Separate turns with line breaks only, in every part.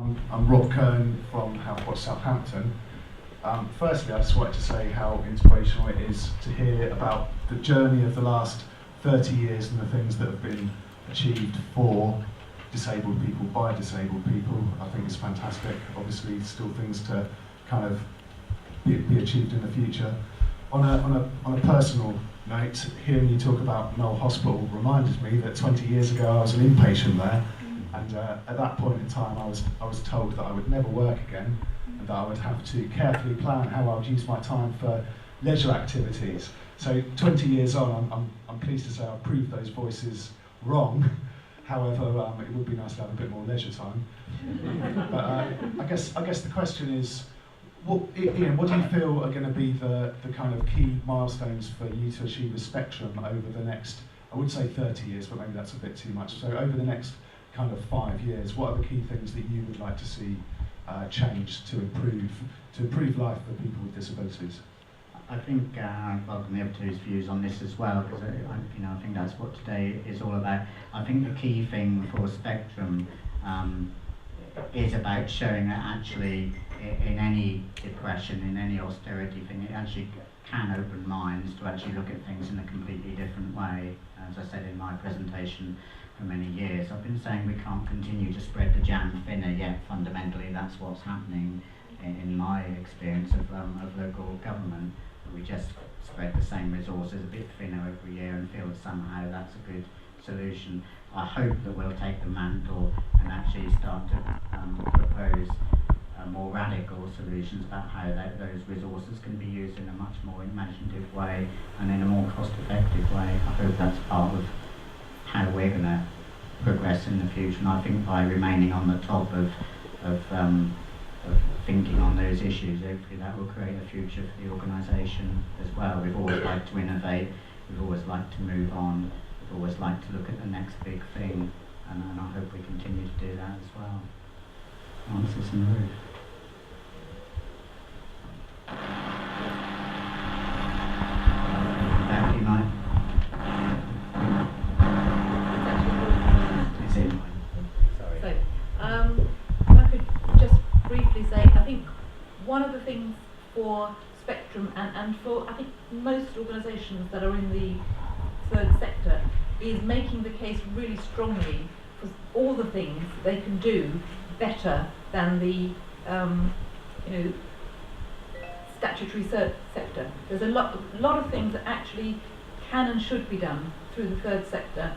I'm Rob Kern from Housewatch Southampton. Firstly, I just wanted to say how inspirational it is to hear about the journey of the last 30 years and the things that have been achieved for disabled people, by disabled people. I think it's fantastic. Obviously, still things to kind of be achieved in the future. On a personal note, hearing you talk about Knoll Hospital reminded me that 20 years ago I was an inpatient there, and at that point in time I was told that I would never work again, and that I would have to carefully plan how I would use my time for leisure activities. So 20 years on, I'm pleased to say I've proved those voices wrong. However, it would be nice to have a bit more leisure time. But I guess the question is, Ian, what do you feel are going to be the kind of key milestones for you to achieve a Spectrum over the next, I would say 30 years, but maybe that's a bit too much. So over the next kind of 5 years, what are the key things that you would like to see changed to improve life for people with disabilities?
I think I welcome the other two's views on this as well, because I think that's what today is all about. I think the key thing for Spectrum is about showing that actually in any depression, in any austerity thing, it actually can open minds to actually look at things in a completely different way. As I said in my presentation, for many years I've been saying we can't continue to spread the jam thinner, yet fundamentally that's what's happening in my experience of local government. We just spread the same resources a bit thinner every year and feel that somehow that's a good solution. I hope that we'll take the mantle and actually start to propose more radical solutions about how those resources can be used in a much more imaginative way and in a more cost-effective way. I hope that's part of how we're going to progress in the future, and I think by remaining on the top of thinking on those issues, hopefully that will create a future for the organisation as well. We've always liked to innovate, we've always liked to move on, we've always liked to look at the next big thing, and I hope we continue to do that as well. Answers in the roof. Back to you, Mike. It's in. Sorry.
So, if I could just briefly say, I think one of the things for Spectrum and for, I think, most organisations that are in the third sector is making the case really strongly for all the things they can do better than the statutory sector. There's a lot of things that actually can and should be done through the third sector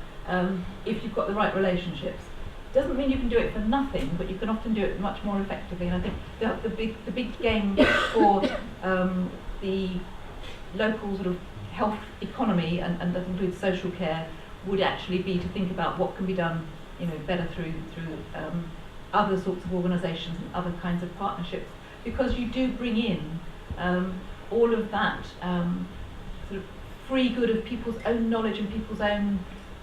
if you've got the right relationships. Doesn't mean you can do it for nothing, but you can often do it much more effectively. And I think the big game for the local sort of health economy, and that includes social care, would actually be to think about what can be done, better through other sorts of organisations and other kinds of partnerships, because you do bring in all of that sort of free good of people's own knowledge and people's own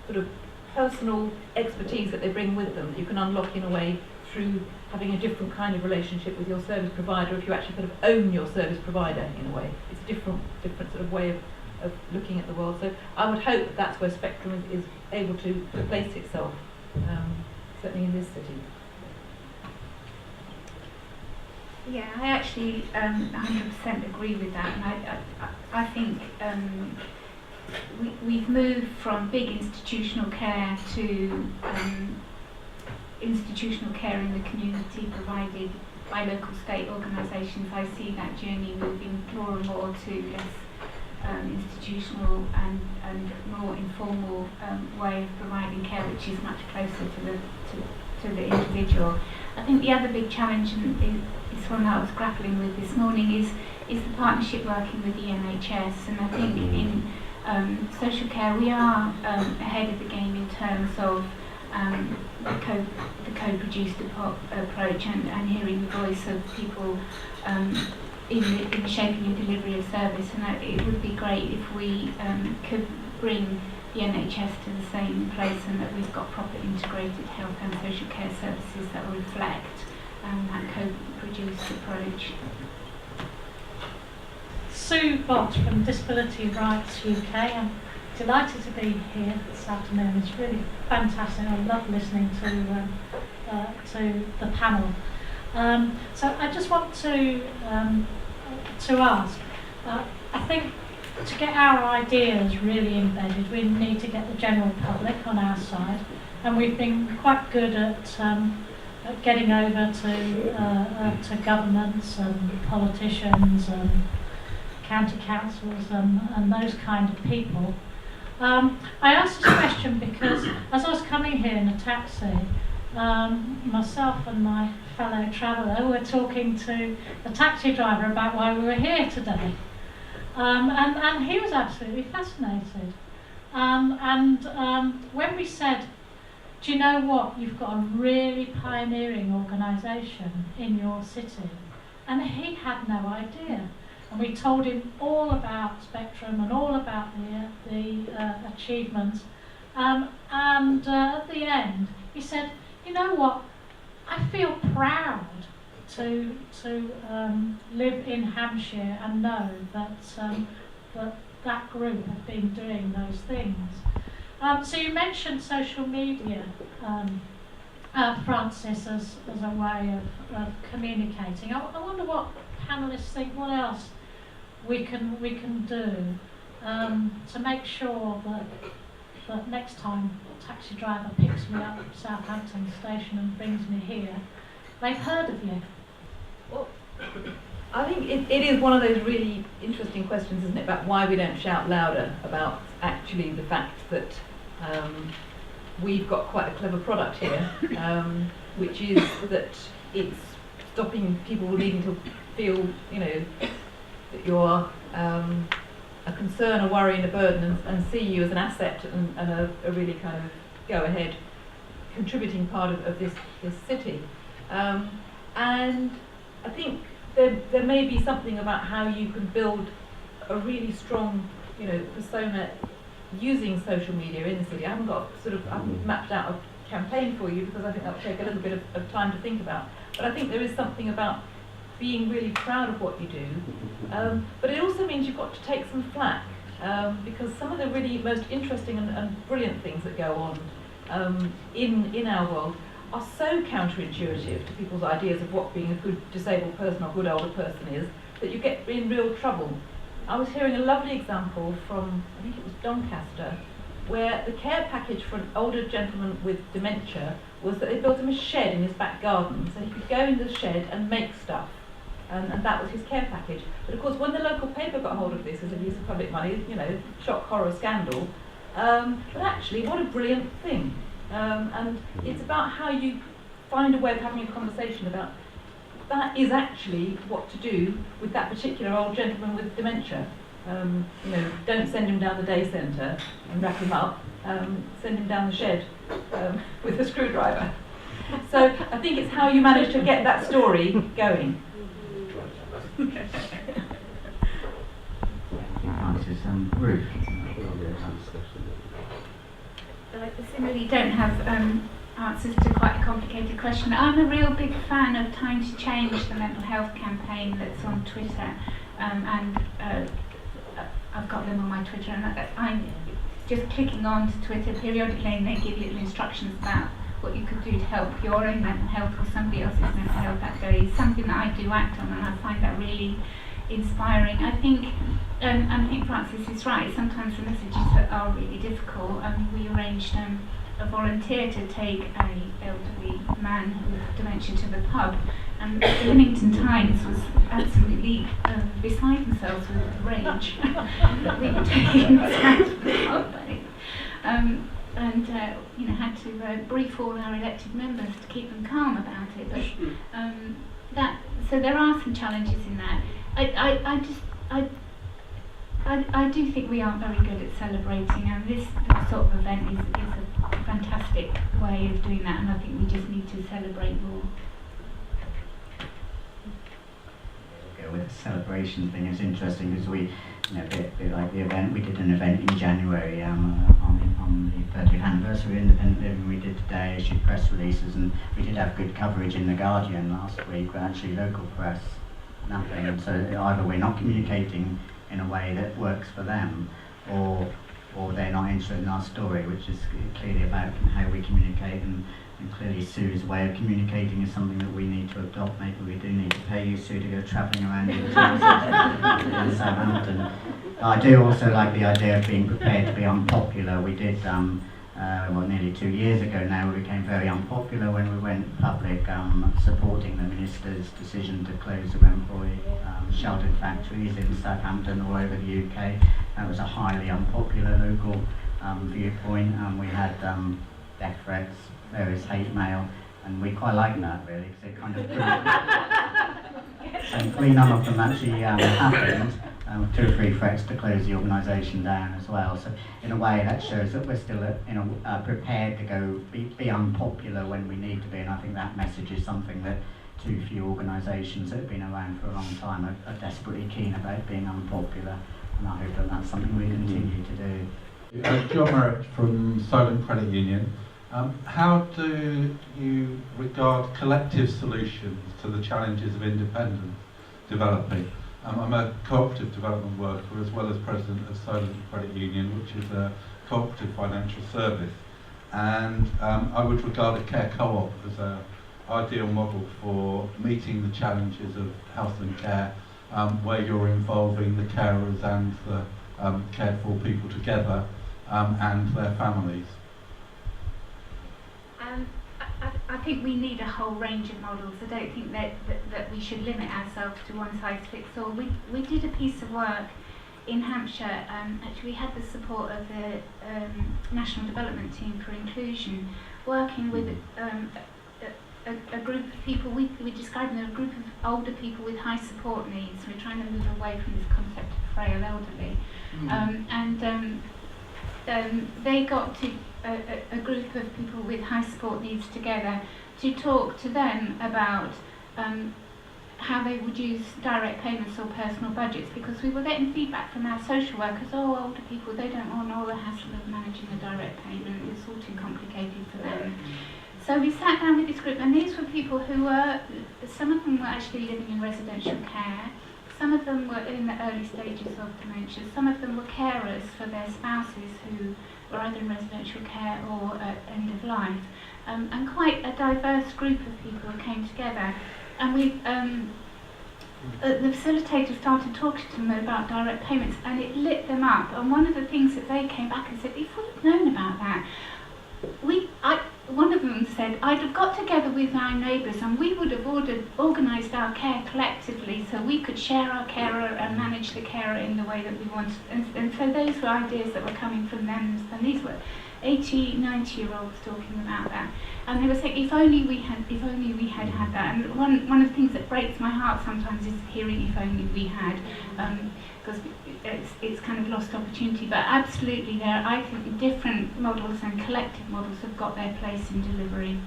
sort of personal expertise that they bring with them, that you can unlock in a way through having a different kind of relationship with your service provider. If you actually kind of own your service provider in a way, it's a different sort of way of looking at the world. So I would hope that that's where Spectrum is able to place itself, certainly in this city.
Yeah, I actually 100% agree with that, and I think we've moved from big institutional care to institutional care in the community provided by local state organisations. I see that journey moving more and more to less institutional and more informal way of providing care, which is much closer to the individual. I think the other big challenge, and is one that I was grappling with this morning, is the partnership working with the NHS. And I think in social care we are ahead of the game in terms of the co-produced approach and hearing the voice of people in the shaping and delivery of service. And it would be great if we could bring the NHS to the same place, and that we've got proper integrated health and social care services that will reflect that co-produced approach.
Sue Bott from Disability Rights UK. I'm delighted to be here this afternoon. It's really fantastic. I love listening to the panel. So I just want to ask, I think to get our ideas really embedded, we need to get the general public on our side, and we've been quite good at getting over to governments and politicians and county councils and those kind of people. I asked this question because as I was coming here in a taxi, myself and my fellow traveller were talking to the taxi driver about why we were here today. And he was absolutely fascinated. When we said, do you know what, you've got a really pioneering organisation in your city, and he had no idea. And we told him all about Spectrum and all about the achievements. At the end, he said, you know what, I feel proud to live in Hampshire and know that that group have been doing those things. So you mentioned social media, Francis, as a way of communicating. I wonder what panellists think, what else we can do to make sure that next time a taxi driver picks me up at Southampton station and brings me here, they've heard of you.
Well, I think it is one of those really interesting questions, isn't it, about why we don't shout louder about actually the fact that we've got quite a clever product here, which is that it's stopping people needing to feel, you know, that you're a concern, a worry and a burden, and see you as an asset and a really kind of go-ahead contributing part of this city. And I think there may be something about how you can build a really strong, you know, persona using social media in the city. I haven't mapped out a campaign for you because I think that will take a little bit of time to think about. But I think there is something about being really proud of what you do. But it also means you've got to take some flack, because some of the really most interesting and brilliant things that go on in our world are so counterintuitive to people's ideas of what being a good disabled person or good older person is, that you get in real trouble. I was hearing a lovely example from, I think it was Doncaster, where the care package for an older gentleman with dementia was that they built him a shed in his back garden, so he could go in the shed and make stuff. And that was his care package. But of course, when the local paper got hold of this as a use of public money, you know, shock, horror, scandal, but actually, what a brilliant thing. And it's about how you find a way of having a conversation about that is actually what to do with that particular old gentleman with dementia. You know, don't send him down the day centre and wrap him up. Send him down the shed with a screwdriver. So I think it's how you manage to get that story going.
Ruth.
I similarly don't have answers to quite a complicated question. I'm a real big fan of Time to Change, the mental health campaign that's on Twitter, and I've got them on my Twitter, and I'm just clicking on to Twitter periodically, and they give little instructions about what you could do to help your own mental health or somebody else's mental health that day. Is something that I do act on, and I find that really inspiring. I think Francis is right. Sometimes the messages are really difficult. We arranged a volunteer to take an elderly man with dementia to the pub, and the Leamington Times was absolutely beside themselves with rage that we were taking this out of the pub. And you know, had to brief all our elected members to keep them calm about it. But so there are some challenges in that. I do think we aren't very good at celebrating, and this sort of event is a fantastic way of doing that, and I think we just need to celebrate more.
With the celebration thing, it's interesting because we, you know, a bit like the event, we did an event in January on the 30th anniversary of Independent Living. We did today, issued press releases, and we did have good coverage in The Guardian last week, but actually local press, nothing. So either we're not communicating in a way that works for them, or or they're not interested in our story, which is clearly about how we communicate, and clearly Sue's way of communicating is something that we need to adopt. Maybe we do need to pay you, Sue, to go travelling around in Southampton. I do also like the idea of being prepared to be unpopular. We did, nearly 2 years ago now, we became very unpopular when we went public supporting the Minister's decision to close the Remploy sheltered factories in Southampton all over the UK. That was a highly unpopular local viewpoint, and we had death threats, various hate mail, and we quite like that really, because it kind of proved thankfully none of them actually happened. 2 or 3 threats to close the organisation down as well. So in a way that shows that we're still prepared to go be unpopular when we need to be, and I think that message is something that too few organisations that have been around for a long time are desperately keen about being unpopular, and I hope that that's something we continue to do.
John Merritt from Solent Credit Union. How do you regard collective solutions to the challenges of independence developing? I'm a cooperative development worker as well as president of Solent Credit Union, which is a cooperative financial service. And I would regard a care co-op as an ideal model for meeting the challenges of health and care, where you're involving the carers and the cared for people together and their families.
I think we need a whole range of models. I don't think that we should limit ourselves to one size fits all. We did a piece of work in Hampshire. Actually, we had the support of the National Development Team for Inclusion, working with a group of people. We described them as a group of older people with high support needs. We're trying to move away from this concept of frail elderly. They got to a group of people with high support needs together to talk to them about how they would use direct payments or personal budgets, because we were getting feedback from our social workers, older people, they don't want all the hassle of managing a direct payment, it's all too complicated for them. So we sat down with this group, and these were people who were, some of them were actually living in residential care, some of them were in the early stages of dementia, some of them were carers for their spouses who were either in residential care or at end of life, and quite a diverse group of people came together. And we, the facilitator started talking to them about direct payments, and it lit them up. And one of the things that they came back and said, if we'd known about that, one of them said, I'd have got together with our neighbours and we would have organised our care collectively so we could share our carer and manage the carer in the way that we wanted. And so those were ideas that were coming from them, and these were 80, 90-year-olds talking about that. And they were saying, if only we had had that. And one of the things that breaks my heart sometimes is hearing if only we had, because it's kind of lost opportunity. But absolutely, I think different models and collective models have got their place in delivery.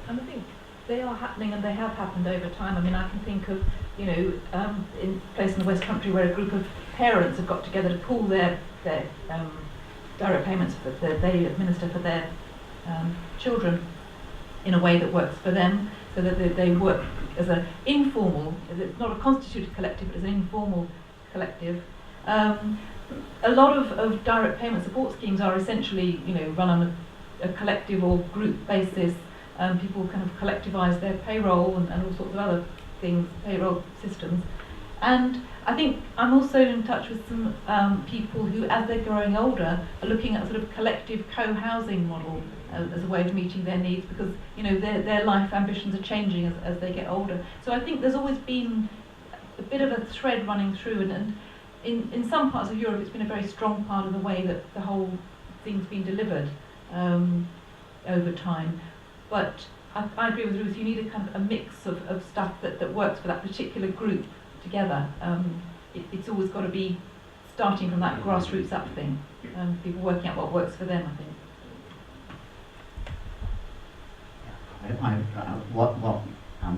And I think they are happening, and they have happened over time. I mean, I can think of, in a place in the West Country where a group of parents have got together to pool their direct payments that they administer for their children in a way that works for them, so that they work as an informal, it's not a constituted collective, but as an informal collective. A lot of direct payment support schemes are essentially, run on a collective or group basis. People kind of collectivise their payroll and all sorts of other things, payroll systems. And I think I'm also in touch with some people who, as they're growing older, are looking at a sort of collective co-housing model as a way of meeting their needs, because their life ambitions are changing as they get older. So I think there's always been a bit of a thread running through, and in some parts of Europe it's been a very strong part of the way that the whole thing's been delivered over time. But I agree with Ruth, you need a kind of a mix of stuff that works for that particular group together. It's always got to be starting from that grassroots up thing, people working out what works for them, I think.
What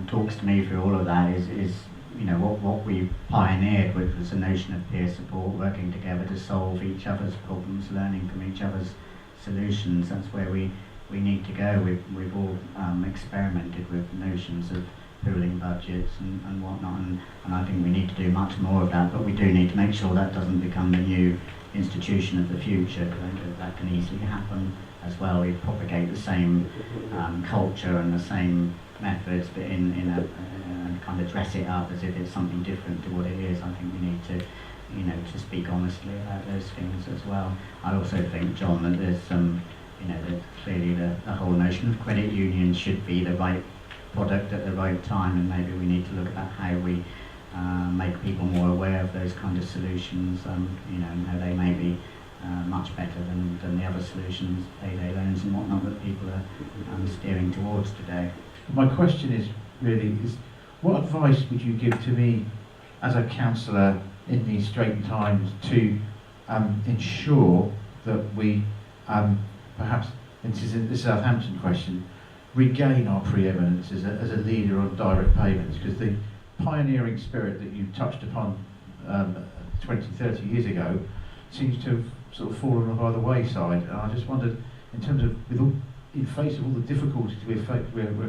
talks to me through all of that is what we pioneered, which was the notion of peer support, working together to solve each other's problems, learning from each other's solutions. That's where we need to go. We've all experimented with notions of pooling budgets and whatnot, and I think we need to do much more of that, but we do need to make sure that doesn't become the new institution of the future, because I think that can easily happen as well. We propagate the same culture and the same methods, but in a kind of dress it up as if it's something different to what it is. I think we need to, you know, to speak honestly about those things as well. I also think, John, that there's some, you know, that clearly the whole notion of credit unions should be the right product at the right time, and maybe we need to look at how we make people more aware of those kind of solutions, you know, and how they may be much better than the other solutions, payday loans and whatnot, that people are steering towards today.
My question is really, what advice would you give to me as a councillor in these straitened times to ensure that we perhaps, and this is a Southampton question, regain our preeminence as a leader on direct payments, because the pioneering spirit that you touched upon 20, 30 years ago seems to have sort of fallen by the wayside. And I just wondered, in terms of, in face of all the difficulties we're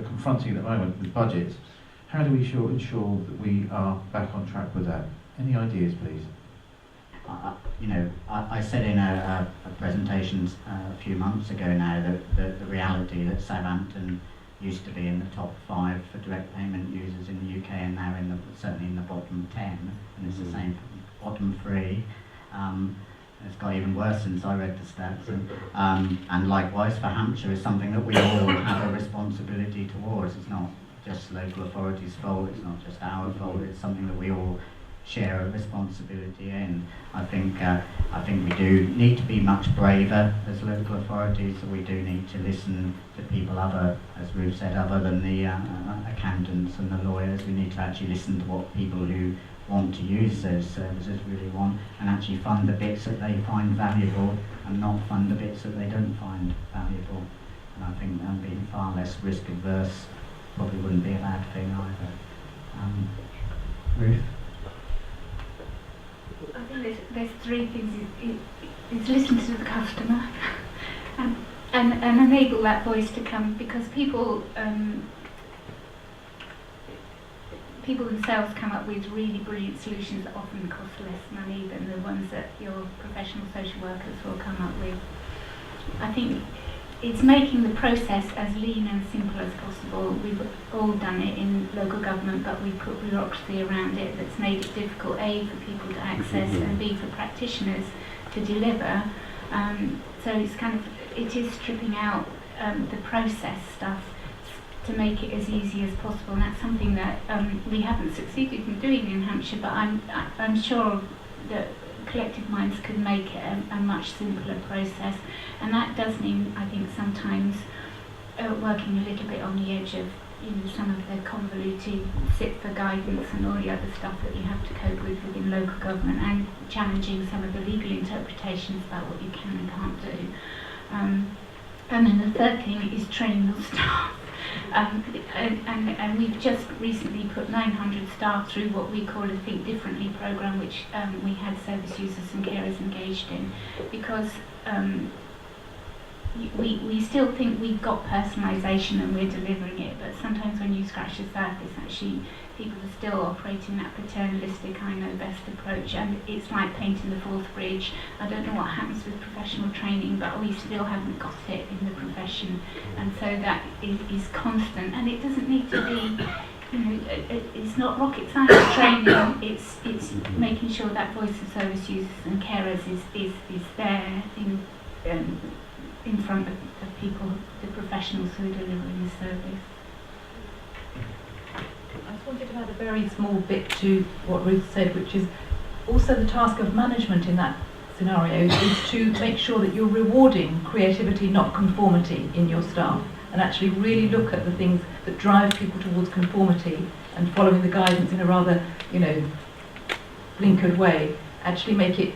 confronting at the moment with budgets, how do we ensure that we are back on track with that? Any ideas, please?
You know, I said in a presentation a few months ago now that the reality that Southampton used to be in the top 5 for direct payment users in the UK, and now certainly in the bottom 10, and it's the same for bottom 3. It's got even worse since I read the stats, and likewise for Hampshire is something that we all have a responsibility towards. It's not just local authorities' fault, it's not just our fault, it's something that we all share a responsibility in. I think we do need to be much braver as local authorities. We do need to listen to people other, as Ruth said, other than the accountants and the lawyers. We need to actually listen to what people who want to use those services really want, and actually fund the bits that they find valuable and not fund the bits that they don't find valuable. And I think being far less risk adverse probably wouldn't be a bad thing either. Ruth?
I think there's 3 things. It's listen to the customer and enable that voice to come, because people themselves come up with really brilliant solutions that often cost less money than the ones that your professional social workers will come up with. I think it's making the process as lean and simple as possible. We've all done it in local government, but we put bureaucracy around it that's made it difficult, A, for people to access, and B, for practitioners to deliver. So it's it is stripping out the process stuff to make it as easy as possible, and that's something that we haven't succeeded in doing in Hampshire, but I'm sure that collective minds could make it a much simpler process, and that does mean, I think, sometimes working a little bit on the edge of, you know, some of the convoluted sit for guidance and all the other stuff that you have to cope with within local government, and challenging some of the legal interpretations about what you can and can't do. And then the third thing is training your staff. And we've just recently put 900 staff through what we call a Think Differently programme, which we had service users and carers engaged in, because we still think we've got personalisation and we're delivering it, but sometimes when you scratch the surface, actually people are still operating that paternalistic, I know best approach, and it's like painting the fourth bridge. I don't know what happens with professional training, but we still haven't got it in the profession, and so that is constant, and it doesn't need to be, you know, it's not rocket science training, it's making sure that voice of service users and carers is there in front of people, the professionals who are delivering the service.
I just wanted to add a very small bit to what Ruth said, which is also the task of management in that scenario is to make sure that you're rewarding creativity, not conformity, in your staff, and actually really look at the things that drive people towards conformity and following the guidance in a rather, you know, blinkered way. Actually make it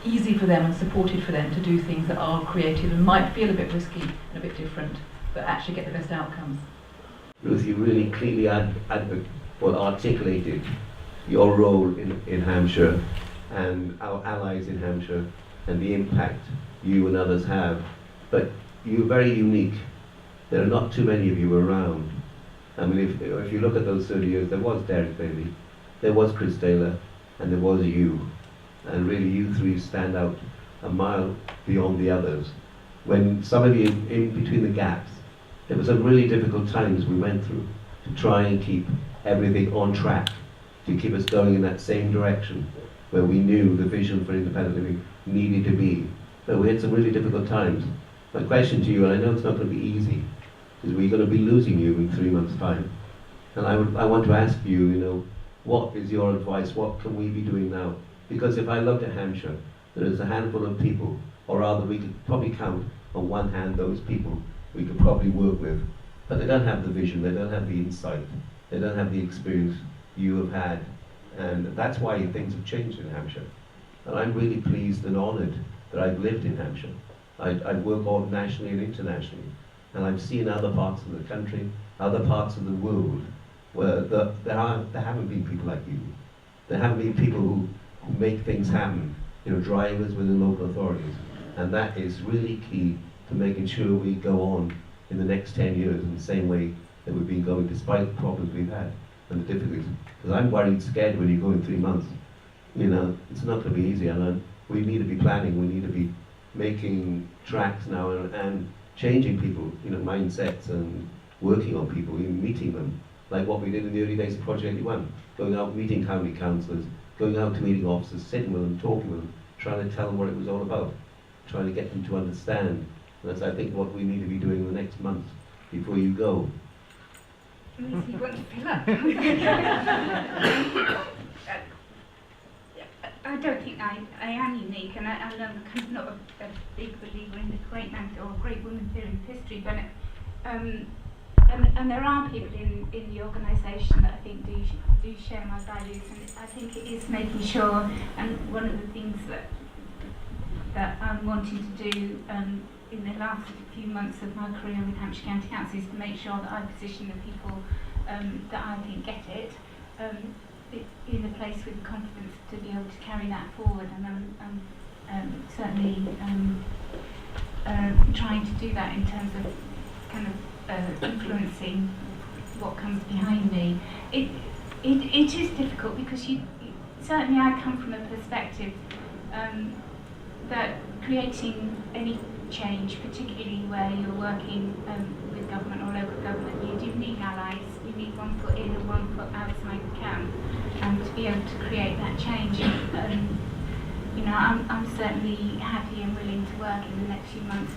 easy for them and supported for them to do things that are creative and might feel a bit risky and a bit different, but actually get the best outcomes.
Ruth, you really clearly articulated your role in Hampshire and our allies in Hampshire and the impact you and others have. But you're very unique. There are not too many of you around. I mean, if you look at those 30 years, there was Derek Bailey, there was Chris Taylor, and there was you. And really, you three stand out a mile beyond the others. When some of you in between the gaps, there were some really difficult times we went through to try and keep everything on track, to keep us going in that same direction where we knew the vision for independent living needed to be. But we had some really difficult times. My question to you, and I know it's not going to be easy, is we're going to be losing you in 3 months' time. And I want to ask you, what is your advice? What can we be doing now? Because if I looked at Hampshire, there is a handful of people, or rather we could probably count on one hand those people we could probably work with. But they don't have the vision, they don't have the insight, they don't have the experience you have had. And that's why things have changed in Hampshire. And I'm really pleased and honoured that I've lived in Hampshire. I've worked both nationally and internationally. And I've seen other parts of the country, other parts of the world, where there haven't been people like you. There haven't been people who make things happen, drivers within local authorities. And that is really key to making sure we go on in the next 10 years in the same way that we've been going, despite the problems we've had and the difficulties. Because I'm worried, scared when you go in 3 months. It's not going to be easy, and we need to be planning, we need to be making tracks now and changing people, mindsets, and working on people, even meeting them, like what we did in the early days of Project 81, going out meeting county councillors, going out to meeting officers, sitting with them, talking with them, trying to tell them what it was all about, trying to get them to understand. And that's, I think, what we need to be doing in the next month before you go.
You want to fill up? I don't think I am unique, and I'm kind of not a big believer in the great man or great woman theory of history, but and there are people in the organisation that I think do share my values, and I think it is making sure, and one of the things that I'm wanting to do in the last few months of my career with Hampshire County Council is to make sure that I position the people that I think get it in a place with confidence to be able to carry that forward, and I'm certainly trying to do that in terms of kind of influencing what comes behind me. It is difficult because certainly I come from a perspective that creating any change, particularly where you're working with government or local government, you do need allies. You need one foot in and one foot outside the camp to be able to create that change. I'm certainly happy and willing to work in the next few months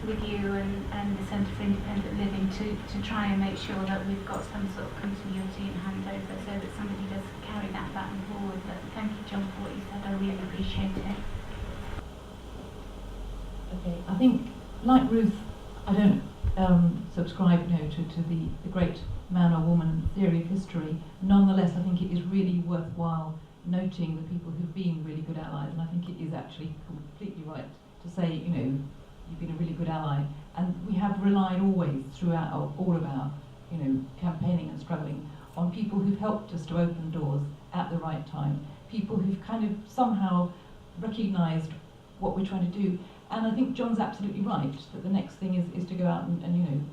with you and the Centre for Independent Living to try and make sure that we've got some sort of continuity and handover so that somebody does carry that baton forward. But thank you, John, for what you said. I really appreciate it.
Okay, I think, like Ruth, I don't subscribe to the great man or woman theory of history. Nonetheless, I think it is really worthwhile noting the people who've been really good allies, and I think it is actually completely right to say, you've been a really good ally, and we have relied always throughout all of our, campaigning and struggling on people who've helped us to open doors at the right time, people who've kind of somehow recognised what we're trying to do. And I think John's absolutely right that the next thing is to go out and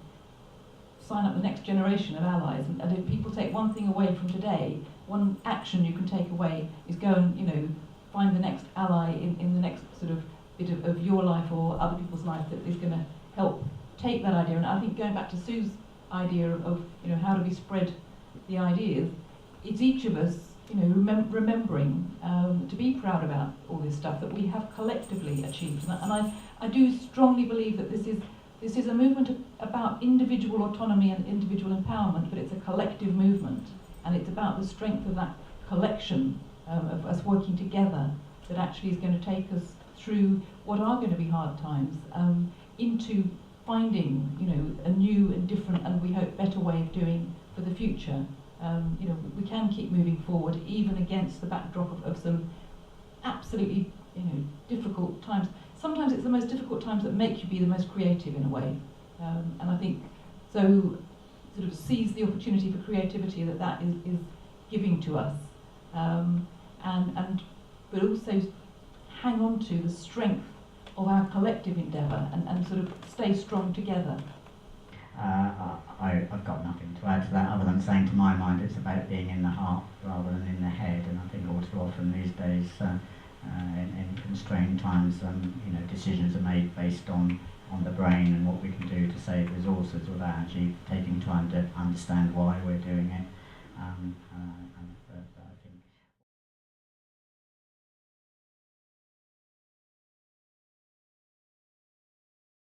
sign up the next generation of allies. And if people take one thing away from today, one action you can take away is go and find the next ally in the next sort of bit of your life or other people's life that is going to help take that idea. And I think going back to Sue's idea of how do we spread the ideas, it's each of us remembering to be proud about all this stuff that we have collectively achieved. And I do strongly believe that this is a movement about individual autonomy and individual empowerment, but it's a collective movement, and it's about the strength of that collection of us working together that actually is going to take us through what are going to be hard times into finding a new and different and we hope better way of doing for the future. We can keep moving forward even against the backdrop of some absolutely difficult times. Sometimes it's the most difficult times that make you be the most creative in a way, and I think so sort of seize the opportunity for creativity that is giving to us, but also hang on to the strength of our collective endeavour and sort of stay strong together.
I've got nothing to add to that other than saying, to my mind, it's about being in the heart rather than in the head. And I think all too often these days, in constrained times, decisions are made based on the brain and what we can do to save resources without actually taking time to understand why we're doing it. And